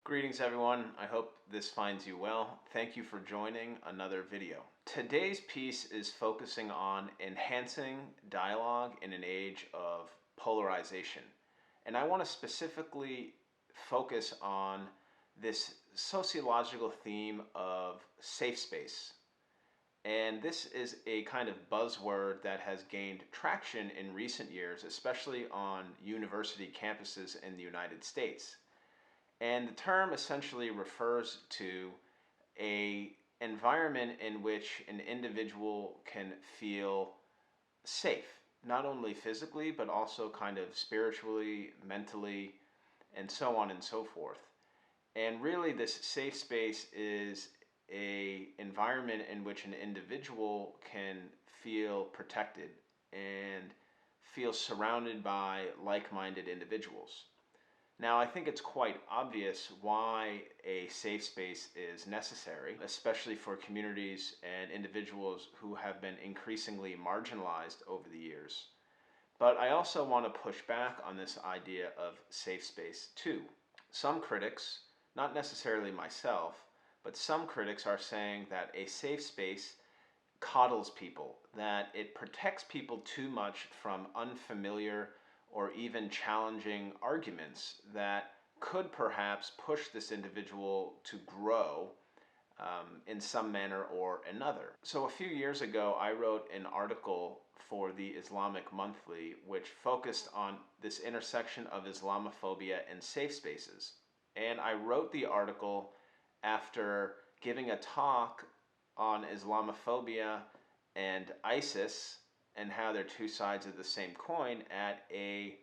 Greetings everyone, I hope this finds you well. Thank you for joining another video. Today's piece is focusing on enhancing dialogue in an age of polarization. And I want to specifically focus on this sociological theme of safe space. And this is a kind of buzzword that has gained traction in recent years, especially on university campuses in the United States. And the term essentially refers to an environment in which an individual can feel safe, not only physically, but also kind of spiritually, mentally, and so on and so forth. And really this safe space is an environment in which an individual can feel protected and feel surrounded by like-minded individuals. Now, I think it's quite obvious why a safe space is necessary, especially for communities and individuals who have been increasingly marginalized over the years. But I also want to push back on this idea of safe space too. Some critics, not necessarily myself, but some critics are saying that a safe space coddles people, that it protects people too much from unfamiliar or even challenging arguments that could perhaps push this individual to grow in some manner or another. So a few years ago, I wrote an article for the Islamic Monthly which focused on this intersection of Islamophobia and safe spaces. And I wrote the article after giving a talk on Islamophobia and ISIS and how they're two sides of the same coin at a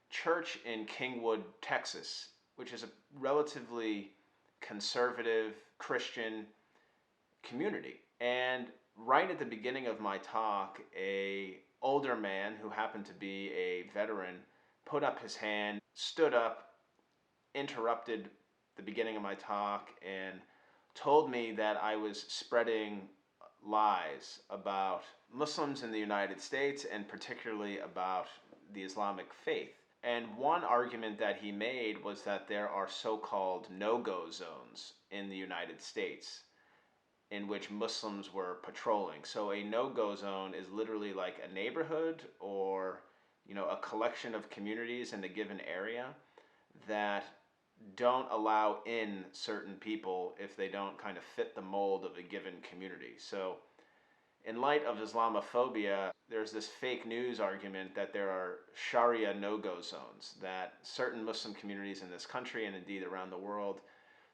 church in Kingwood, Texas, which is a relatively conservative Christian community. And right at the beginning of my talk, an older man who happened to be a veteran put up his hand, stood up, interrupted the beginning of my talk, and told me that I was spreading lies about Muslims in the United States and particularly about the Islamic faith. And one argument that he made was that there are so-called no-go zones in the United States in which Muslims were patrolling. So a no-go zone is literally like a neighborhood or, a collection of communities in a given area that don't allow in certain people if they don't kind of fit the mold of a given community. So in light of Islamophobia, there's this fake news argument that there are Sharia no-go zones, that certain Muslim communities in this country and indeed around the world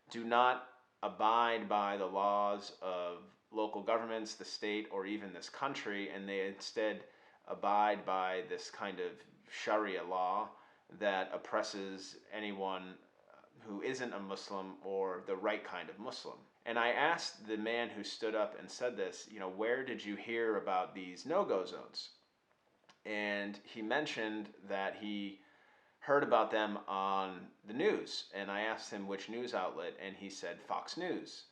do not abide by the laws of local governments, the state, or even this country, and they instead abide by this kind of Sharia law that oppresses anyone who isn't a Muslim or the right kind of Muslim. And I asked the man who stood up and said this, where did you hear about these no-go zones? And he mentioned that he heard about them on the news. And I asked him which news outlet, and he said Fox News.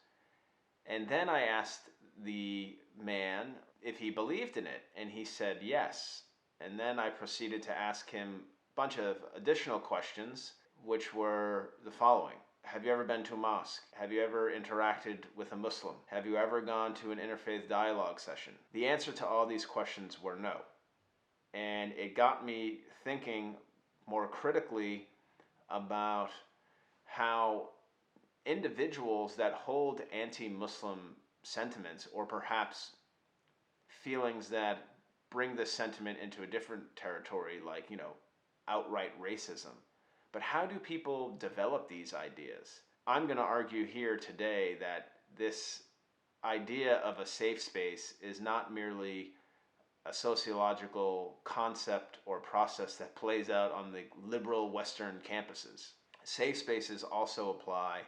And then I asked the man if he believed in it, and he said yes. And then I proceeded to ask him a bunch of additional questions, which were the following. Have you ever been to a mosque? Have you ever interacted with a Muslim? Have you ever gone to an interfaith dialogue session? The answer to all these questions were no. And it got me thinking more critically about how individuals that hold anti-Muslim sentiments, or perhaps feelings that bring this sentiment into a different territory, like, outright racism. But how do people develop these ideas? I'm going to argue here today that this idea of a safe space is not merely a sociological concept or process that plays out on the liberal Western campuses. Safe spaces also apply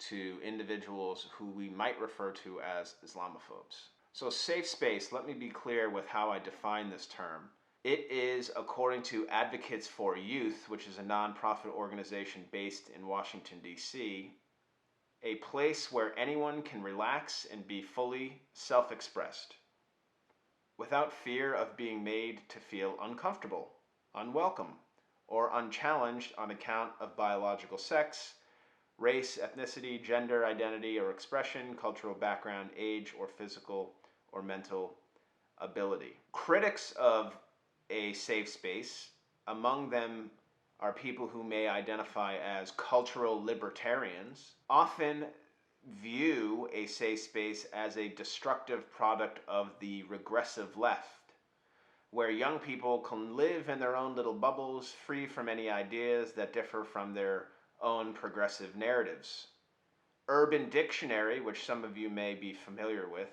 to individuals who we might refer to as Islamophobes. So safe space, let me be clear with how I define this term. It is, according to Advocates for Youth, which is a nonprofit organization based in Washington, D.C., a place where anyone can relax and be fully self-expressed without fear of being made to feel uncomfortable, unwelcome, or unchallenged on account of biological sex, race, ethnicity, gender, identity or expression, cultural background, age, or physical or mental ability. Critics of a safe space, among them are people who may identify as cultural libertarians, often view a safe space as a destructive product of the regressive left, where young people can live in their own little bubbles, free from any ideas that differ from their own progressive narratives. Urban Dictionary, which some of you may be familiar with,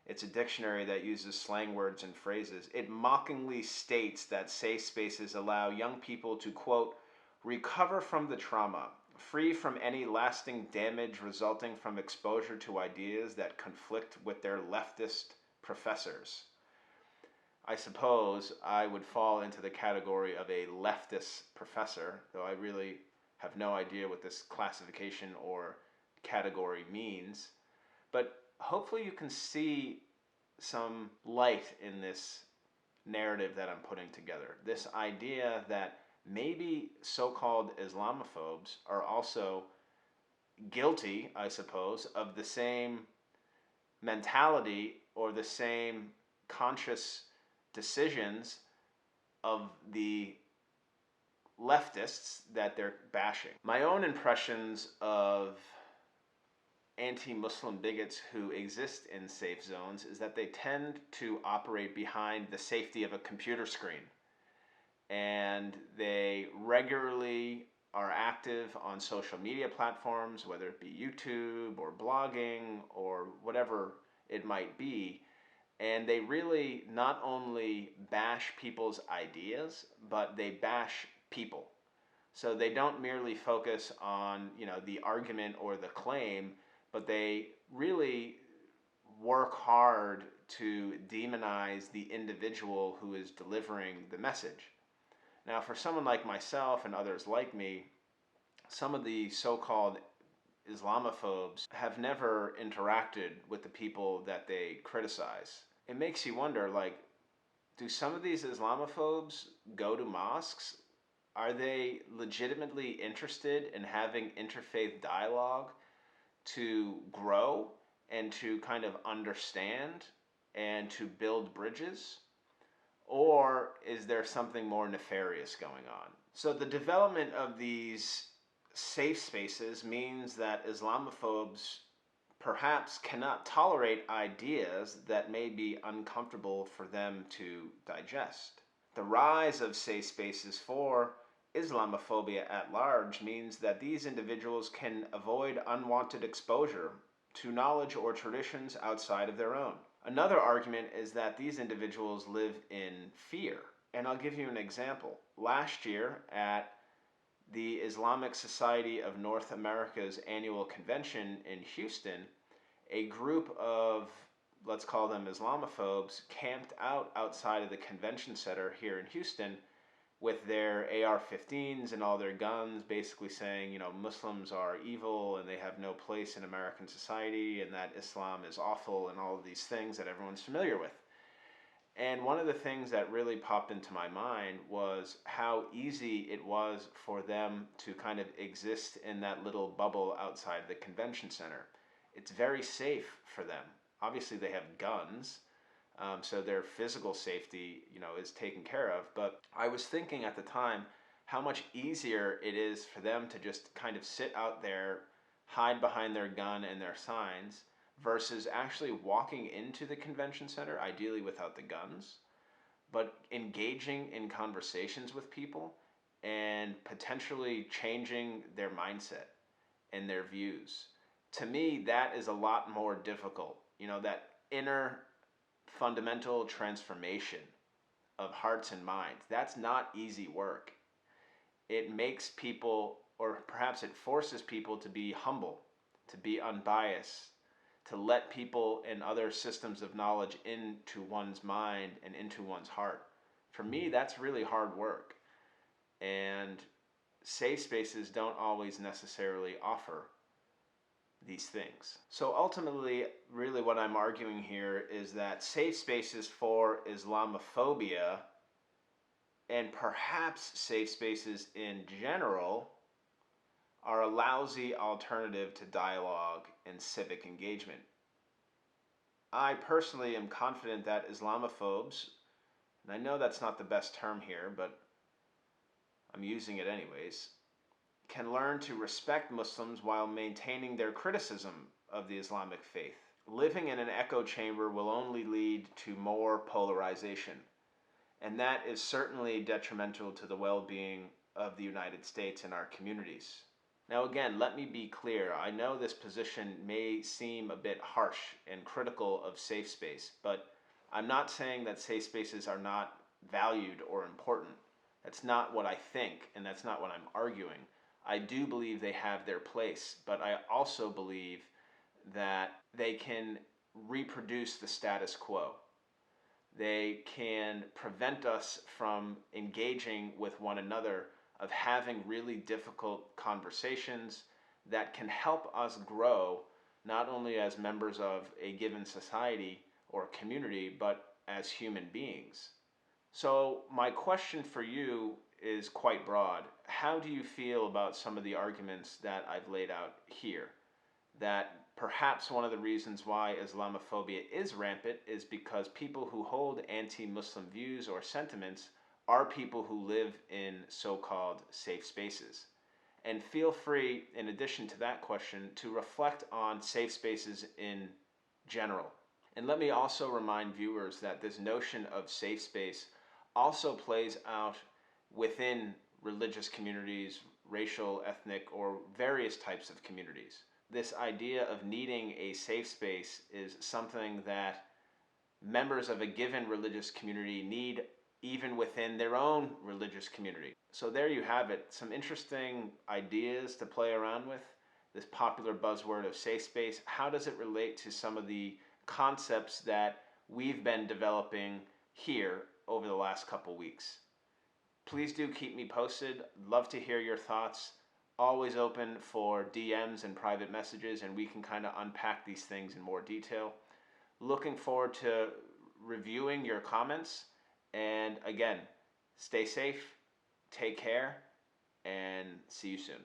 it's a dictionary that uses slang words and phrases. It mockingly states that safe spaces allow young people to, quote, recover from the trauma, free from any lasting damage resulting from exposure to ideas that conflict with their leftist professors. I suppose I would fall into the category of a leftist professor, though I really have no idea what this classification or category means. But hopefully you can see some light in this narrative that I'm putting together. This idea that maybe so-called Islamophobes are also guilty, I suppose, of the same mentality or the same conscious decisions of the leftists that they're bashing. My own impressions of anti-Muslim bigots who exist in safe zones is that they tend to operate behind the safety of a computer screen. And they regularly are active on social media platforms, whether it be YouTube or blogging or whatever it might be. And they really not only bash people's ideas, but they bash people. So they don't merely focus on, the argument or the claim, but they really work hard to demonize the individual who is delivering the message. Now, for someone like myself and others like me, some of the so-called Islamophobes have never interacted with the people that they criticize. It makes you wonder, do some of these Islamophobes go to mosques? Are they legitimately interested in having interfaith dialogue to grow and to kind of understand and to build bridges? Or is there something more nefarious going on? So the development of these safe spaces means that Islamophobes perhaps cannot tolerate ideas that may be uncomfortable for them to digest. The rise of safe spaces for Islamophobia at large means that these individuals can avoid unwanted exposure to knowledge or traditions outside of their own. Another argument is that these individuals live in fear. And I'll give you an example. Last year at the Islamic Society of North America's annual convention in Houston, a group of, let's call them Islamophobes, camped outside of the convention center here in Houston with their AR-15s and all their guns, basically saying, Muslims are evil and they have no place in American society and that Islam is awful and all of these things that everyone's familiar with. And one of the things that really popped into my mind was how easy it was for them to kind of exist in that little bubble outside the convention center. It's very safe for them. Obviously they have guns, so their physical safety, is taken care of. But I was thinking at the time how much easier it is for them to just kind of sit out there, hide behind their gun and their signs, versus actually walking into the convention center, ideally without the guns, but engaging in conversations with people and potentially changing their mindset and their views. To me, that is a lot more difficult. That inner fundamental transformation of hearts and minds, that's not easy work. It makes people, or perhaps it forces people to be humble, to be unbiased, to let people and other systems of knowledge into one's mind and into one's heart. For me, that's really hard work. And safe spaces don't always necessarily offer these things. So ultimately, really what I'm arguing here is that safe spaces for Islamophobia, and perhaps safe spaces in general, are a lousy alternative to dialogue and civic engagement. I personally am confident that Islamophobes, and I know that's not the best term here, but I'm using it anyways, can learn to respect Muslims while maintaining their criticism of the Islamic faith. Living in an echo chamber will only lead to more polarization, and that is certainly detrimental to the well-being of the United States and our communities. Now again, let me be clear. I know this position may seem a bit harsh and critical of safe space, but I'm not saying that safe spaces are not valued or important. That's not what I think, and that's not what I'm arguing. I do believe they have their place, but I also believe that they can reproduce the status quo. They can prevent us from engaging with one another, of having really difficult conversations that can help us grow, not only as members of a given society or community, but as human beings. So my question for you is quite broad. How do you feel about some of the arguments that I've laid out here? That perhaps one of the reasons why Islamophobia is rampant is because people who hold anti-Muslim views or sentiments are people who live in so-called safe spaces. And feel free, in addition to that question, to reflect on safe spaces in general. And let me also remind viewers that this notion of safe space also plays out within religious communities, racial, ethnic, or various types of communities. This idea of needing a safe space is something that members of a given religious community need even within their own religious community. So there you have it, some interesting ideas to play around with. This popular buzzword of safe space, how does it relate to some of the concepts that we've been developing here over the last couple weeks? Please do keep me posted. Love to hear your thoughts. Always open for DMs and private messages, and we can kind of unpack these things in more detail. Looking forward to reviewing your comments. And again, stay safe, take care, and see you soon.